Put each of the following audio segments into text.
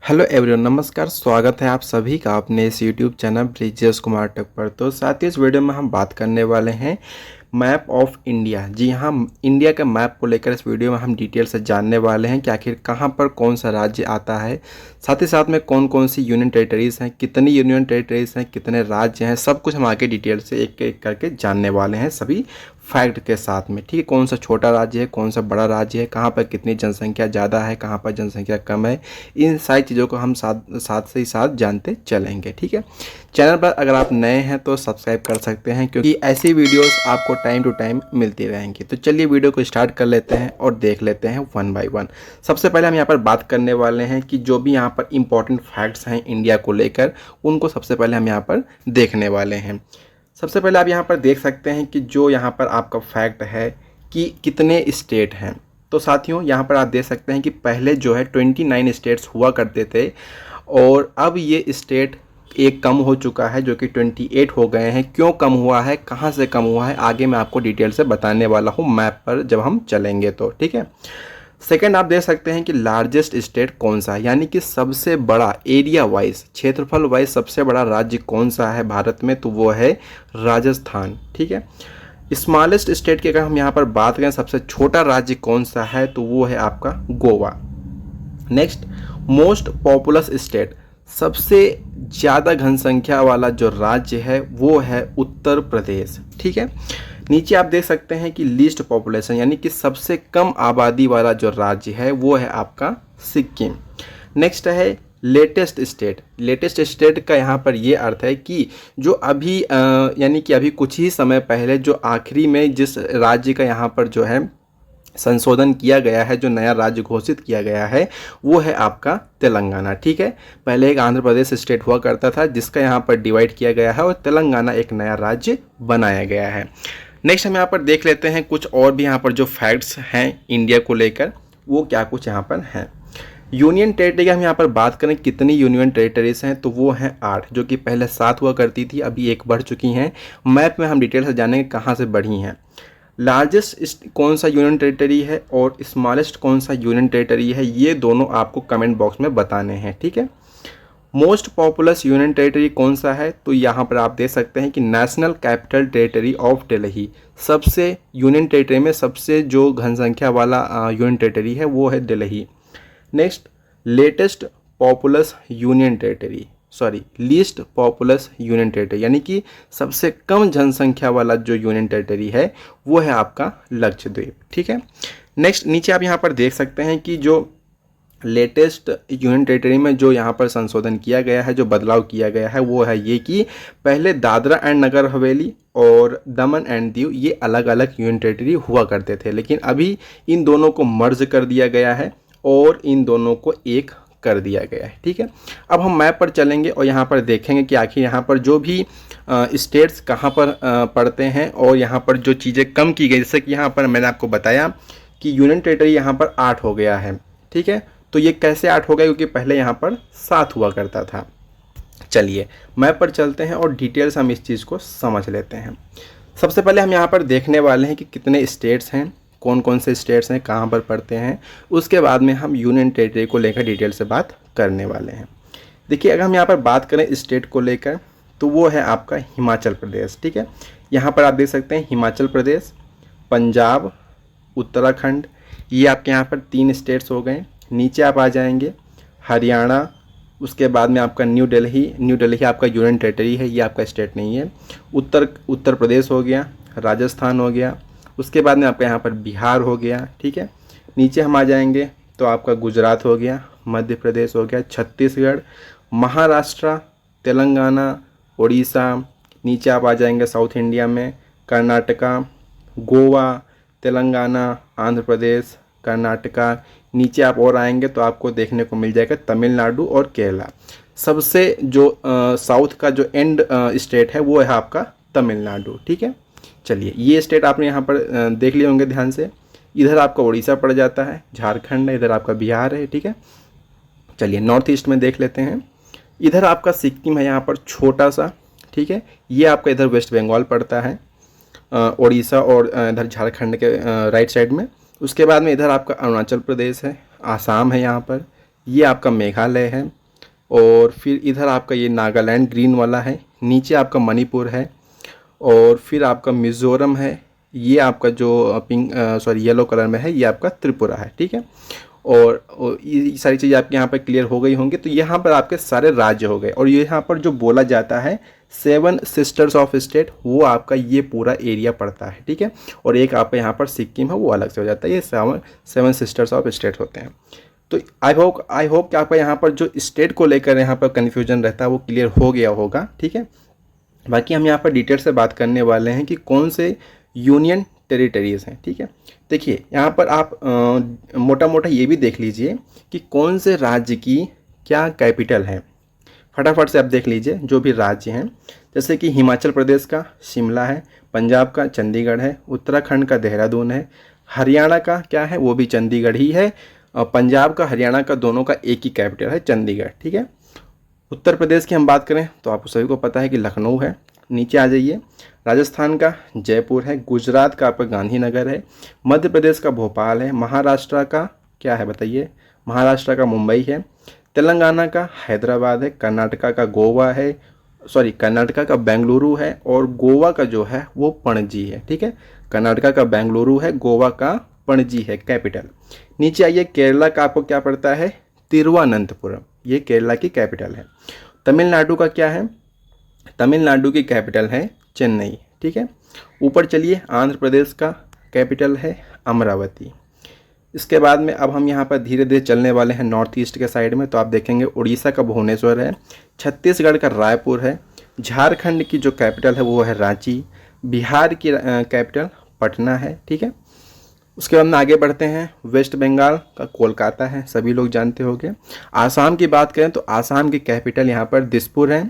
Hello everyone, नमस्कार। स्वागत है आप सभी का अपने इस YouTube channel Brijesh Kumar tech पर। तो साथ ही इस वीडियो में हम बात करने वाले हैं मैप ऑफ इंडिया। जी हाँ, इंडिया के मैप को लेकर इस वीडियो में हम डिटेल से जानने वाले हैं कि आखिर कहाँ पर कौन सा राज्य आता है, साथ ही साथ में कौन कौन सी यूनियन टेरिटरीज़ हैं, कितनी यूनियन टेरिटरीज़ हैं, कितने राज्य हैं, सब कुछ हम आगे डिटेल से एक एक करके जानने वाले हैं, सभी फैक्ट के साथ में। ठीक है, कौन सा छोटा राज्य है, कौन सा बड़ा राज्य है, कहाँ पर कितनी जनसंख्या ज़्यादा है, कहाँ पर जनसंख्या कम है, इन सारी चीज़ों को हम साथ से ही साथ जानते चलेंगे। ठीक है, चैनल पर अगर आप नए हैं तो सब्सक्राइब कर सकते हैं, क्योंकि ऐसी वीडियोस आपको टाइम टू टाइम मिलती रहेंगी। तो चलिए वीडियो को स्टार्ट कर लेते हैं और देख लेते हैं वन बाय वन। सबसे पहले हम यहाँ पर बात करने वाले हैं कि जो भी यहाँ पर इंपॉर्टेंट फैक्ट्स हैं इंडिया को लेकर, उनको सबसे पहले हम यहाँ पर देखने वाले हैं। सबसे पहले आप यहाँ पर देख सकते हैं कि जो यहाँ पर आपका फैक्ट है कि कितने स्टेट हैं। तो साथियों, यहाँ पर आप देख सकते हैं कि पहले जो है 29 स्टेट्स हुआ करते थे और अब ये स्टेट एक कम हो चुका है, जो कि 28 हो गए हैं। क्यों कम हुआ है, कहाँ से कम हुआ है, आगे मैं आपको डिटेल से बताने वाला हूँ मैप पर जब हम चलेंगे तो। ठीक है, सेकंड आप देख सकते हैं कि लार्जेस्ट स्टेट कौन सा है, यानी कि सबसे बड़ा एरिया वाइज, क्षेत्रफल वाइज सबसे बड़ा राज्य कौन सा है भारत में, तो वो है राजस्थान। ठीक है, स्मॉलेस्ट स्टेट की अगर हम यहाँ पर बात करें, सबसे छोटा राज्य कौन सा है, तो वो है आपका Goa. Next, most populous state, सबसे ज़्यादा जनसंख्या वाला जो राज्य है वो है उत्तर प्रदेश। ठीक है, नीचे आप देख सकते हैं कि लीस्ट पॉपुलेशन, यानी कि सबसे कम आबादी वाला जो राज्य है वो है आपका सिक्किम। नेक्स्ट है लेटेस्ट स्टेट। लेटेस्ट स्टेट का यहाँ पर ये अर्थ है कि जो अभी यानी कि अभी कुछ ही समय पहले जो आखिरी में जिस राज्य का यहाँ पर जो है संशोधन किया गया है, जो नया राज्य घोषित किया गया है, वो है आपका तेलंगाना। ठीक है, पहले एक आंध्र प्रदेश स्टेट हुआ करता था जिसका यहाँ पर डिवाइड किया गया है और तेलंगाना एक नया राज्य बनाया गया है। नेक्स्ट हम यहाँ पर देख लेते हैं कुछ और भी यहाँ पर जो फैक्ट्स हैं इंडिया को लेकर, वो क्या कुछ यहाँ पर हैं। यूनियन टेरिटरी की हम यहाँ पर बात करें, कितनी यूनियन टेरिटरीज हैं, तो वो हैं 8, जो कि पहले 7 हुआ करती थी, अभी 1 बढ़ चुकी हैं। मैप में हम डिटेल से जानेंगे कहाँ से बढ़ी हैं। लार्जेस्ट कौन सा यूनियन टेरिटरी है और स्मॉलेस्ट कौन सा यूनियन टेरिटरी है, ये दोनों आपको कमेंट बॉक्स में बताने हैं। ठीक है, मोस्ट पॉपुलस यूनियन टेरिटरी कौन सा है, तो यहाँ पर आप देख सकते हैं कि national capital territory of Delhi, सबसे यूनियन टेरिटरी में सबसे जो जनसंख्या वाला यूनियन टेरिटरी है वो है Delhi. Next, latest populace union territory, sorry least populace union territory, यानी कि सबसे कम जनसंख्या वाला जो यूनियन टेरिटरी है वो है आपका लक्षद्वीप। ठीक है, नेक्स्ट नीचे आप यहाँ पर देख सकते हैं कि जो लेटेस्ट यूनियन टेरिटरी में जो यहाँ पर संशोधन किया गया है, जो बदलाव किया गया है, वो है ये कि पहले दादरा एंड नगर हवेली और दमन एंड दीव ये अलग अलग यूनियन टेरिटरी हुआ करते थे, लेकिन अभी इन दोनों को मर्ज कर दिया गया है और इन दोनों को एक कर दिया गया है। ठीक है, अब हम मैप पर चलेंगे और यहाँ पर देखेंगे कि आखिर यहाँ पर जो भी स्टेट्स कहाँ पर पड़ते हैं और यहाँ पर जो चीज़ें कम की गई, जैसे कि यहाँ पर मैंने आपको बताया कि यूनियन टेरिटरी यहाँ पर 8 हो गया है। ठीक है, तो ये कैसे 8 हो गया, क्योंकि पहले यहाँ पर 7 हुआ करता था। चलिए मैप पर चलते हैं और डिटेल्स हम इस चीज़ को समझ लेते हैं। सबसे पहले हम यहाँ पर देखने वाले हैं कि कितने स्टेट्स हैं, कौन कौन से स्टेट्स हैं, कहाँ पर पड़ते हैं। उसके बाद में हम यूनियन टेरिटरी को लेकर डिटेल से बात करने वाले हैं। देखिए, अगर हम यहाँ पर बात करें स्टेट को लेकर, तो वो है आपका हिमाचल प्रदेश। ठीक है, यहाँ पर आप देख सकते हैं हिमाचल प्रदेश, पंजाब, उत्तराखंड, ये आपके यहाँ पर 3 स्टेट्स हो गए। नीचे आप आ जाएंगे हरियाणा, उसके बाद में आपका न्यू दिल्ली आपका यूनियन टेरिटरी है, ये आपका स्टेट नहीं है। उत्तर प्रदेश हो गया, राजस्थान हो गया, उसके बाद में आपका यहाँ पर बिहार हो गया। ठीक है, नीचे हम आ जाएंगे तो आपका गुजरात हो गया, मध्य प्रदेश हो गया, छत्तीसगढ़, महाराष्ट्र, तेलंगाना, उड़ीसा। नीचे आप आ जाएंगे साउथ इंडिया में कर्नाटका, गोवा, तेलंगाना, आंध्र प्रदेश, कर्नाटका। नीचे आप और आएंगे तो आपको देखने को मिल जाएगा तमिलनाडु और केरला। सबसे जो साउथ का जो एंड स्टेट है वो है आपका तमिलनाडु। ठीक है, चलिए ये स्टेट आपने यहाँ पर देख लिए होंगे ध्यान से। इधर आपका उड़ीसा पड़ जाता है, झारखंड है, इधर आपका बिहार है। ठीक है, चलिए नॉर्थ ईस्ट में देख लेते हैं। इधर आपका सिक्किम है यहाँ पर छोटा सा। ठीक है, ये आपका इधर वेस्ट बंगाल पड़ता है, उड़ीसा और इधर झारखंड के राइट साइड में। उसके बाद में इधर आपका अरुणाचल प्रदेश है, आसाम है यहाँ पर, ये आपका मेघालय है, और फिर इधर आपका ये नागालैंड ग्रीन वाला है, नीचे आपका मणिपुर है, और फिर आपका मिज़ोरम है, ये आपका जो पिंक सॉरी येलो कलर में है ये आपका त्रिपुरा है, ठीक है। और ये सारी चीज़ें आपके यहाँ पर क्लियर हो गई होंगी। तो यहाँ पर आपके सारे राज्य हो गए, और ये यहाँ पर जो बोला जाता है 7 सिस्टर्स ऑफ स्टेट, वो आपका ये पूरा एरिया पड़ता है, ठीक है। और एक आपका यहाँ पर सिक्किम है, वो अलग से हो जाता है। ये 7 सिस्टर्स ऑफ स्टेट होते हैं। तो आई होप कि आपका यहाँ पर जो स्टेट को लेकर यहाँ पर कन्फ्यूजन रहता है वो क्लियर हो गया होगा, ठीक है। बाकी हम यहाँ पर डिटेल से बात करने वाले हैं कि कौन से यूनियन टेरिटरीज़ हैं, ठीक है। देखिए यहाँ पर आप मोटा मोटा ये भी देख लीजिए कि कौन से राज्य की क्या कैपिटल है। फटाफट से आप देख लीजिए जो भी राज्य हैं, जैसे कि हिमाचल प्रदेश का शिमला है, पंजाब का चंडीगढ़ है, उत्तराखंड का देहरादून है, हरियाणा का क्या है वो भी चंडीगढ़ ही है, और पंजाब का हरियाणा का दोनों का एक ही कैपिटल है चंडीगढ़, ठीक है। उत्तर प्रदेश की हम बात करें तो आपको सभी को पता है कि लखनऊ है। नीचे आ जाइए, राजस्थान का जयपुर है, गुजरात का आपका गांधीनगर है, मध्य प्रदेश का भोपाल है, महाराष्ट्र का क्या है बताइए, महाराष्ट्र का मुंबई है, तेलंगाना का हैदराबाद है, कर्नाटका का गोवा है, सॉरी कर्नाटका का बेंगलुरु है, और गोवा का जो है वो पणजी है, ठीक है। कर्नाटका का बेंगलुरु है, गोवा का पणजी है कैपिटल। नीचे आइए, केरला का आपको क्या पड़ता है, तिरुवनंतपुरम, ये केरला की कैपिटल है। तमिलनाडु का क्या है, तमिलनाडु की कैपिटल है चेन्नई, ठीक है। ऊपर चलिए, आंध्र प्रदेश का कैपिटल है अमरावती। इसके बाद में अब हम यहाँ पर धीरे धीरे चलने वाले हैं नॉर्थ ईस्ट के साइड में। तो आप देखेंगे उड़ीसा का भुवनेश्वर है, छत्तीसगढ़ का रायपुर है, झारखंड की जो कैपिटल है वो है रांची, बिहार की कैपिटल पटना है, ठीक है। उसके बाद में आगे बढ़ते हैं, वेस्ट बंगाल का कोलकाता है, सभी लोग जानते होंगे। आसाम की बात करें तो आसाम की कैपिटल यहाँ पर दिसपुर है।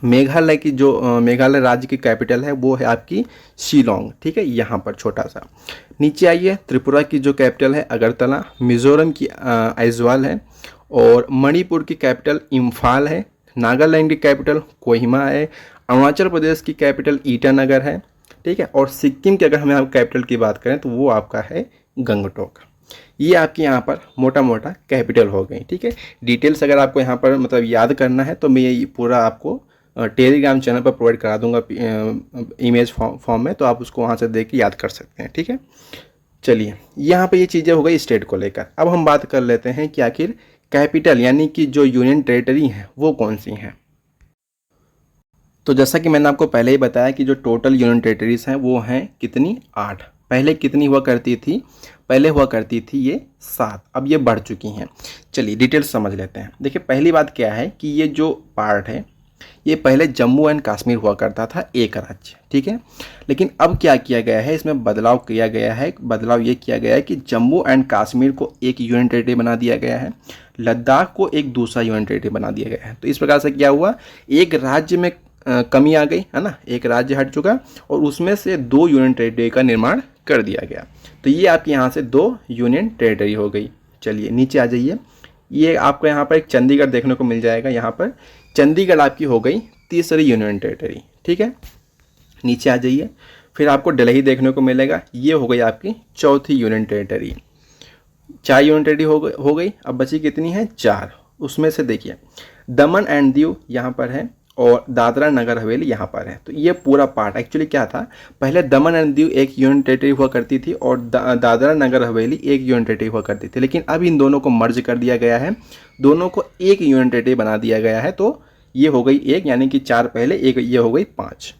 मेघालय की जो मेघालय राज्य की कैपिटल है वो है आपकी शिलोंग, ठीक है, यहाँ पर छोटा सा। नीचे आइए, त्रिपुरा की जो कैपिटल है अगरतला, मिजोरम की आइजवाल है, और मणिपुर की कैपिटल इम्फाल है, नागालैंड की कैपिटल कोहिमा है, अरुणाचल प्रदेश की कैपिटल ईटानगर है, ठीक है। और सिक्किम की अगर हम यहाँ कैपिटल की बात करें तो वो आपका है गंगटोक। ये आपके यहाँ पर मोटा मोटा कैपिटल हो गई, ठीक है। डिटेल्स अगर आपको यहाँ पर मतलब याद करना है तो मैं ये पूरा आपको टेलीग्राम चैनल पर प्रोवाइड करा दूंगा इमेज फॉर्म में, तो आप उसको वहाँ से देख के याद कर सकते हैं, ठीक है। चलिए, यहाँ पे ये चीज़ें हो गई स्टेट को लेकर। अब हम बात कर लेते हैं कि आखिर कैपिटल यानी कि जो यूनियन टेरिटरी हैं वो कौन सी हैं। तो जैसा कि मैंने आपको पहले ही बताया कि जो टोटल यूनियन टेरिटरीज हैं वो हैं कितनी, 8। पहले कितनी हुआ करती थी, पहले हुआ करती थी ये 7, अब ये बढ़ चुकी हैं। चलिए डिटेल्स समझ लेते हैं। देखिए पहली बात क्या है कि ये जो पार्ट है ये पहले जम्मू एंड कश्मीर हुआ करता था एक राज्य, ठीक है। लेकिन अब क्या किया गया है, इसमें बदलाव किया गया है। बदलाव ये किया गया है कि जम्मू एंड कश्मीर को एक यूनियन टेरिटरी बना दिया गया है, लद्दाख को एक दूसरा यूनियन टेरिटरी बना दिया गया है। तो इस प्रकार से क्या हुआ, एक राज्य में कमी आ गई है ना, एक राज्य हट चुका और उसमें से 2 यूनियन टेरिटरी का निर्माण कर दिया गया। तो ये आपके यहाँ से 2 यूनियन टेरिटरी हो गई। चलिए नीचे आ जाइए, ये आपको यहाँ पर एक चंडीगढ़ देखने को मिल जाएगा। यहाँ पर चंडीगढ़ आपकी हो गई तीसरी यूनियन टेरिटरी, ठीक है। नीचे आ जाइए, फिर आपको दिल्ली देखने को मिलेगा, ये हो गई आपकी चौथी यूनियन टेरिटरी। 4 यूनियन टेरिटरी हो गई। अब बची कितनी है, 4। उसमें से देखिए दमन एंड दीव यहाँ पर है और दादरा नगर हवेली यहाँ पर है। तो ये पूरा पार्ट एक्चुअली क्या था, पहले दमन एंड दीव एक यूनियन टेरिटरी हुआ करती थी और दादरा नगर हवेली एक यूनियन टेरिटरी हुआ करती थी। लेकिन अब इन दोनों को मर्ज कर दिया गया है, दोनों को एक यूनियन टेरिटरी बना दिया गया है। तो ये हो गई 1, यानी कि 4 पहले, एक ये हो गई 5।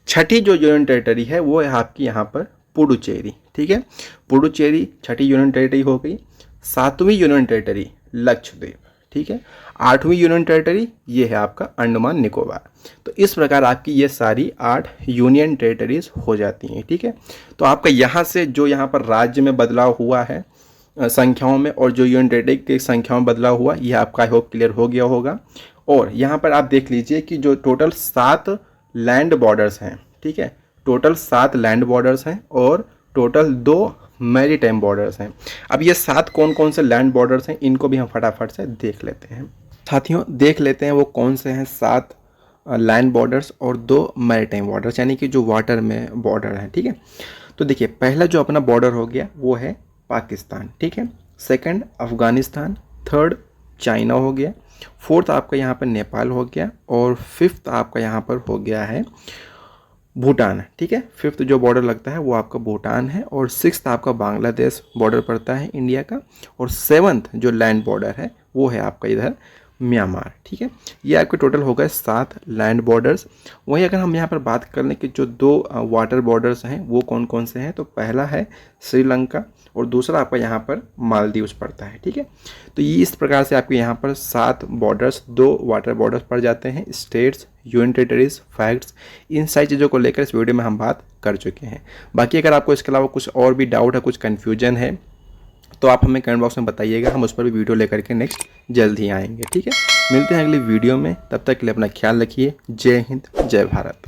छठी जो यूनियन टेरिटरी है वो है आपकी यहाँ पर पुडुचेरी, ठीक है। पुडुचेरी छठी यूनियन टेरिटरी हो गई। 7वीं यूनियन टेरिटरी लक्षद्वीप, ठीक है। 8वीं यूनियन टेरिटरी ये है आपका अंडमान निकोबार। तो इस प्रकार आपकी ये सारी 8 यूनियन टेरिटरीज हो जाती हैं, ठीक है। तो आपका यहाँ से जो यहाँ पर राज्य में बदलाव हुआ है संख्याओं में, और जो यूनियन टेरिटरी की संख्याओं में बदलाव हुआ, ये आपका आई होप क्लियर हो गया होगा। और यहाँ पर आप देख लीजिए कि जो टोटल 7 लैंड बॉर्डर्स हैं, ठीक है, टोटल 7 लैंड बॉर्डर्स हैं और टोटल 2 मैरीटाइम बॉर्डर्स हैं। अब ये 7 कौन कौन से लैंड बॉर्डर्स हैं, इनको भी हम फटाफट से देख लेते हैं। साथियों देख लेते हैं वो कौन से हैं 7 लैंड बॉर्डर्स और 2 मैरीटाइम बॉर्डर्स, यानी कि जो वाटर में बॉर्डर हैं, ठीक है। तो देखिए पहला जो अपना बॉर्डर हो गया वो है पाकिस्तान, ठीक है। सेकंड अफगानिस्तान, थर्ड चाइना हो गया, फोर्थ आपका यहाँ पर नेपाल हो गया, और फिफ्थ आपका यहाँ पर हो गया है भूटान। ठीक है, फिफ्थ जो बॉर्डर लगता है वो आपका भूटान है, और सिक्स्थ आपका बांग्लादेश बॉर्डर पड़ता है इंडिया का, और सेवन्थ जो लैंड बॉर्डर है वो है आपका इधर म्यांमार। ठीक है, ये आपके टोटल हो गए 7 लैंड बॉर्डर्स। वहीं अगर हम यहाँ पर बात कर लें कि जो 2 वाटर बॉर्डर्स हैं वो कौन कौन से हैं, तो पहला है श्रीलंका और दूसरा आपका यहाँ पर मालदीव्स पड़ता है। ठीक है, तो ये इस प्रकार से आपके यहाँ पर 7 बॉर्डर्स, 2 वाटर बॉर्डर्स पड़ जाते हैं। स्टेट्स, यूनियन टेरिटरीज, फैक्ट्स, इन सारी चीज़ों को लेकर इस वीडियो में हम बात कर चुके हैं। बाकी अगर आपको इसके अलावा कुछ और भी डाउट है, कुछ कन्फ्यूजन है, तो आप हमें कमेंट बॉक्स में बताइएगा, हम उस पर भी वीडियो लेकर के नेक्स्ट जल्द ही आएंगे। ठीक है, मिलते हैं अगली वीडियो में, तब तक के लिए अपना ख्याल रखिए। जय हिंद, जय भारत।